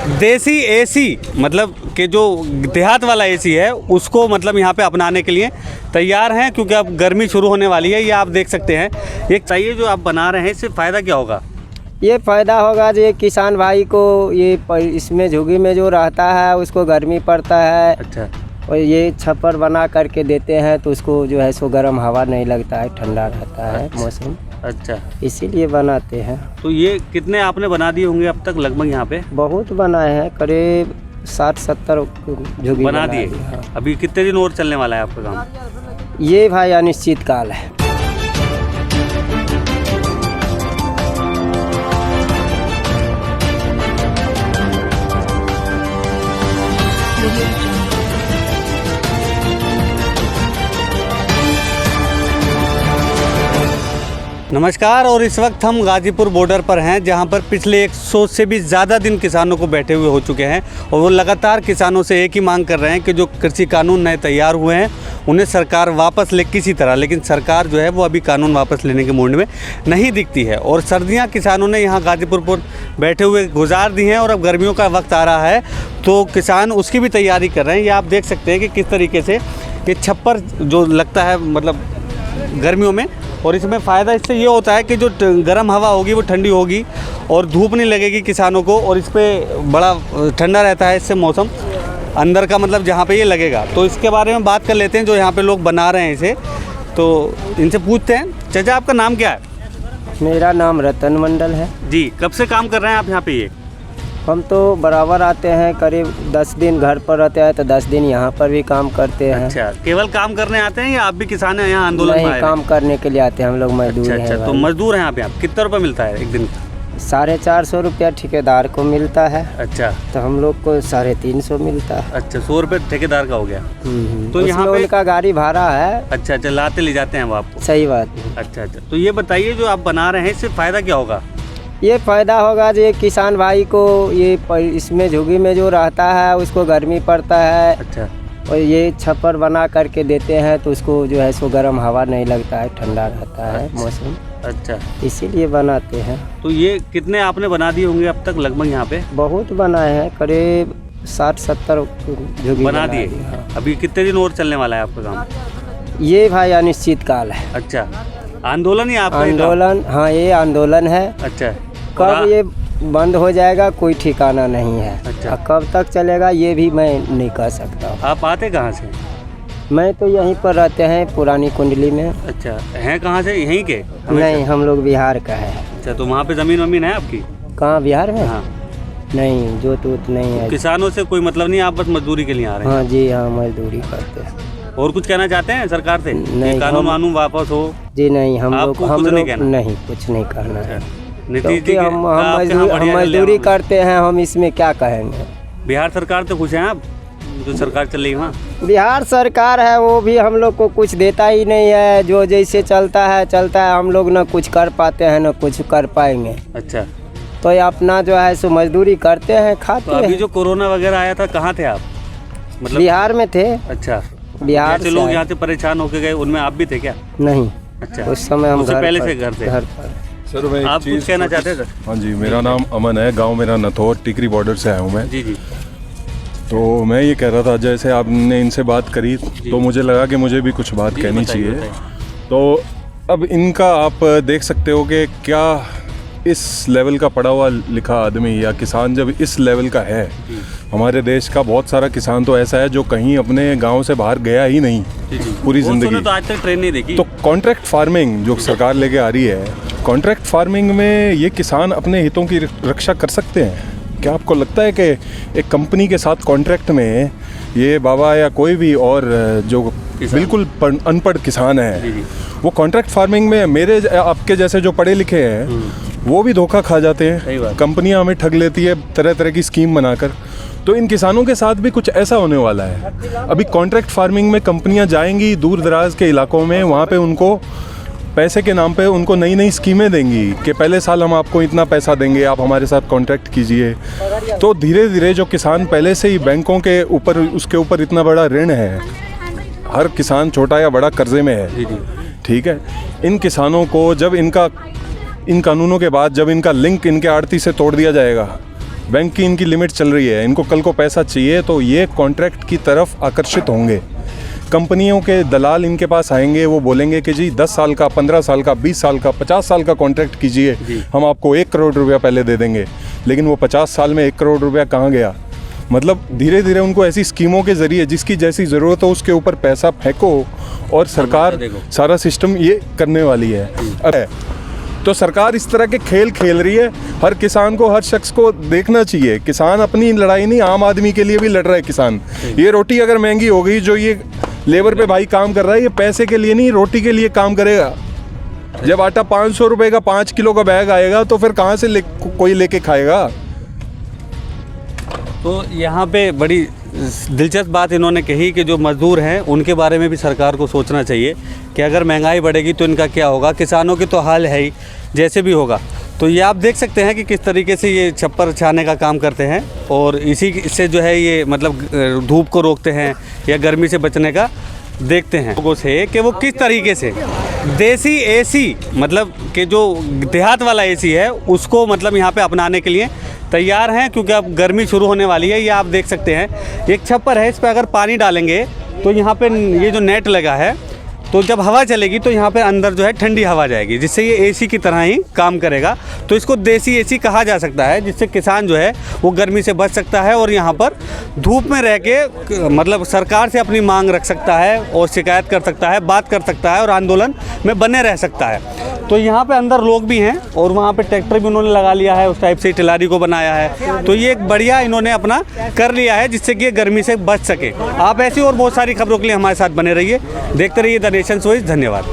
देसी एसी मतलब कि जो देहात वाला एसी है उसको मतलब यहाँ पे अपनाने के लिए तैयार हैं, क्योंकि अब गर्मी शुरू होने वाली है। ये आप देख सकते हैं, ये चाहिए जो आप बना रहे हैं, इससे फ़ायदा क्या होगा? ये फ़ायदा होगा जो किसान भाई को ये इसमें झुग्गी में जो रहता है उसको गर्मी पड़ता है। अच्छा। और ये छप्पर बना करके देते हैं तो उसको जो है सो गर्म हवा नहीं लगता है, ठंडा रहता है मौसम। अच्छा, इसीलिए बनाते हैं। तो ये कितने आपने बना दिए होंगे अब तक लगभग यहाँ पे? बहुत बनाए हैं, करीब 60-70 झुग्गी बना दिए। हाँ। अभी कितने दिन और चलने वाला है आपका काम? ये भाई अनिश्चित काल है। नमस्कार। और इस वक्त हम गाजीपुर बॉर्डर पर हैं, जहां पर पिछले 100 से भी ज़्यादा दिन किसानों को बैठे हुए हो चुके हैं और वो लगातार किसानों से एक ही मांग कर रहे हैं कि जो कृषि कानून नए तैयार हुए हैं उन्हें सरकार वापस ले किसी तरह, लेकिन सरकार जो है वो अभी कानून वापस लेने के मूड में नहीं दिखती है। और सर्दियाँ किसानों ने यहाँ गाजीपुर पर बैठे हुए गुजार दी हैं और अब गर्मियों का वक्त आ रहा है तो किसान उसकी भी तैयारी कर रहे हैं। ये आप देख सकते हैं कि किस तरीके से ये छप्पर जो लगता है मतलब गर्मियों में, और इसमें फ़ायदा इससे ये होता है कि जो गर्म हवा होगी वो ठंडी होगी और धूप नहीं लगेगी किसानों को, और इस पर बड़ा ठंडा रहता है इससे मौसम अंदर का, मतलब जहाँ पे ये लगेगा। तो इसके बारे में बात कर लेते हैं जो यहाँ पे लोग बना रहे हैं इसे, तो इनसे पूछते हैं। चाचा, आपका नाम क्या है? मेरा नाम रतन मंडल है जी। कब से काम कर रहे हैं आप यहाँ पे? ये हम तो बराबर आते हैं, करीब 10 दिन घर पर रहते हैं तो 10 दिन यहाँ पर भी काम करते हैं। अच्छा, केवल काम करने आते हैं या आप भी किसान हैं यहाँ आंदोलन में आए हैं? काम करने के लिए आते हैं हम लोग, मजदूर हैं। अच्छा, तो मजदूर हैं यहाँ पे आप? कितना रुपये मिलता है एक दिन? 450 रुपया ठेकेदार को मिलता है। अच्छा, तो हम लोग को 350 मिलता है। अच्छा, 100 रुपये ठेकेदार का हो गया। तो यहाँ पे उनका गाड़ी भाड़ा है। अच्छा, लाते ले जाते हैं वो आपको? सही बात है। अच्छा, तो ये बताइए जो आप बना रहे हैं इससे फ़ायदा क्या होगा? ये फ़ायदा होगा जो किसान भाई को ये इसमें झुग्गी में जो रहता है उसको गर्मी पड़ता है। अच्छा। और ये छप्पर बना करके देते हैं तो उसको जो है सो गर्म हवा नहीं लगता है, ठंडा रहता है मौसम। अच्छा, इसीलिए बनाते हैं। तो ये कितने आपने बना दिए होंगे अब तक लगभग यहाँ पे? बहुत बनाए हैं, करीब 60-70 झुग्गी बना दिए। हाँ। अभी कितने दिन और चलने वाला है आपका काम? ये भाई अनिश्चित काल है। अच्छा, आंदोलन ही आपका? आंदोलन, हाँ ये आंदोलन है। अच्छा। कब ये बंद हो जाएगा कोई ठिकाना नहीं है। अच्छा। कब तक चलेगा ये भी मैं नहीं कह सकता। आप आते कहाँ से? मैं तो यहीं पर रहते हैं पुरानी कुंडली में। अच्छा, हैं कहाँ से? यहीं के? नहीं, हम लोग बिहार का है। अच्छा, तो वहाँ पे ज़मीन वमीन है आपकी? कहाँ, बिहार में? हाँ। नहीं, जोत नहीं है। किसानों से कोई मतलब नहीं, आप बस मजदूरी के लिए आ रहे हैं? हाँ जी, हाँ मजदूरी करते हैं। और कुछ कहना चाहते हैं सरकार से? नहीं, कानून वानून वापस हो? जी नहीं, हम लोग नहीं कुछ नहीं करना है। नीतीश जी हम मजदूरी करते हैं, हम इसमें क्या कहेंगे। बिहार सरकार तो खुश हैं आप जो सरकार चल रही है वहाँ? बिहार सरकार है वो भी हम लोग को कुछ देता ही नहीं है, जो जैसे चलता है हम लोग ना कुछ कर पाते हैं ना कुछ कर पाएंगे। अच्छा, तो ये अपना जो है सो मजदूरी करते हैं, खाते हैं। अभी जो कोरोना वगैरह आया था कहाँ थे आप? मतलब बिहार में थे। अच्छा, बिहार से लोग यहाँ से परेशान होके गए, उनमें आप भी थे क्या? नहीं। अच्छा, उस समय हम पहले से घर थे? घर पर। सर मैं आप कुछ कहना चाहते हैं सर? हाँ जी, मेरा नाम अमन है, गांव मेरा नथौर, टिकरी बॉर्डर से आया हूँ मैं। जी जी। तो मैं ये कह रहा था, जैसे आपने इनसे बात करी तो मुझे लगा कि मुझे भी कुछ बात कहनी चाहिए। तो अब इनका आप देख सकते हो कि क्या इस लेवल का पढ़ा हुआ लिखा आदमी या किसान जब इस लेवल का है, हमारे देश का बहुत सारा किसान तो ऐसा है जो कहीं अपने गांव से बाहर गया ही नहीं पूरी ज़िंदगी। तो आज तक ट्रेन नहीं देखी। तो कॉन्ट्रैक्ट फार्मिंग जो सरकार लेके आ रही है, कॉन्ट्रैक्ट फार्मिंग में ये किसान अपने हितों की रक्षा कर सकते हैं क्या? आपको लगता है कि एक कंपनी के साथ कॉन्ट्रैक्ट में ये बाबा या कोई भी और जो बिल्कुल अनपढ़ किसान है वो कॉन्ट्रैक्ट फार्मिंग में, मेरे आपके जैसे जो पढ़े लिखे हैं वो भी धोखा खा जाते हैं, कंपनियां हमें ठग लेती है तरह तरह की स्कीम बनाकर। तो इन किसानों के साथ भी कुछ ऐसा होने वाला है। अभी कॉन्ट्रैक्ट फार्मिंग में कंपनियां जाएंगी दूर दराज के इलाकों में, वहाँ पे उनको पैसे के नाम पे उनको नई नई स्कीमें देंगी कि पहले साल हम आपको इतना पैसा देंगे, आप हमारे साथ कॉन्ट्रैक्ट कीजिए। तो धीरे धीरे जो किसान पहले से ही बैंकों के ऊपर, उसके ऊपर इतना बड़ा ऋण है, हर किसान छोटा या बड़ा कर्जे में है, ठीक है। इन किसानों को जब इन कानूनों के बाद जब इनका लिंक इनके आड़ती से तोड़ दिया जाएगा बैंक की इनकी लिमिट चल रही है, इनको कल को पैसा चाहिए तो ये कॉन्ट्रैक्ट की तरफ आकर्षित होंगे। कंपनियों के दलाल इनके पास आएंगे, वो बोलेंगे कि जी 10 साल का, 15 साल का, 20 साल का, 50 साल का कॉन्ट्रैक्ट कीजिए, हम आपको 1 करोड़ रुपया पहले दे देंगे। लेकिन वो 50 साल में 1 करोड़ रुपया कहाँ गया? मतलब धीरे धीरे उनको ऐसी स्कीमों के ज़रिए जिसकी जैसी ज़रूरत हो उसके ऊपर पैसा फेंको और सरकार सारा सिस्टम ये करने वाली है। तो सरकार इस तरह के खेल खेल रही है। हर किसान को, हर शख्स को देखना चाहिए, किसान अपनी लड़ाई नहीं, आम आदमी के लिए भी लड़ रहा है किसान। ये रोटी अगर महंगी हो गई, जो ये लेबर पे भाई काम कर रहा है, ये पैसे के लिए नहीं, रोटी के लिए काम करेगा। जब आटा 500 रुपये का 5 किलो का बैग आएगा तो फिर कहाँ से कोई लेके खाएगा? तो यहाँ पे बड़ी दिलचस्प बात इन्होंने कही कि जो मज़दूर हैं उनके बारे में भी सरकार को सोचना चाहिए कि अगर महंगाई बढ़ेगी तो इनका क्या होगा। किसानों की तो हाल है ही, जैसे भी होगा। तो ये आप देख सकते हैं कि किस तरीके से ये छप्पर छाने का काम करते हैं और इसी से जो है ये मतलब धूप को रोकते हैं या गर्मी से बचने का देखते हैं लोगों से कि वो किस तरीके से देसी एसी, मतलब कि जो देहात वाला एसी है उसको मतलब यहाँ पे अपनाने के लिए तैयार हैं, क्योंकि अब गर्मी शुरू होने वाली है। ये आप देख सकते हैं एक छप्पर है, इस पर अगर पानी डालेंगे तो यहाँ पे ये जो नेट लगा है, तो जब हवा चलेगी तो यहाँ पे अंदर जो है ठंडी हवा जाएगी, जिससे ये एसी की तरह ही काम करेगा। तो इसको देसी एसी कहा जा सकता है, जिससे किसान जो है वो गर्मी से बच सकता है और यहाँ पर धूप में रह के मतलब सरकार से अपनी मांग रख सकता है और शिकायत कर सकता है, बात कर सकता है और आंदोलन में बने रह सकता है। तो यहाँ पे अंदर लोग भी हैं और वहाँ पे ट्रैक्टर भी उन्होंने लगा लिया है, उस टाइप से टिलारी को बनाया है। तो ये एक बढ़िया इन्होंने अपना कर लिया है, जिससे कि गर्मी से बच सके। आप ऐसी और बहुत सारी खबरों के लिए हमारे साथ बने रहिए, देखते रहिए द नेशन वॉइस। धन्यवाद।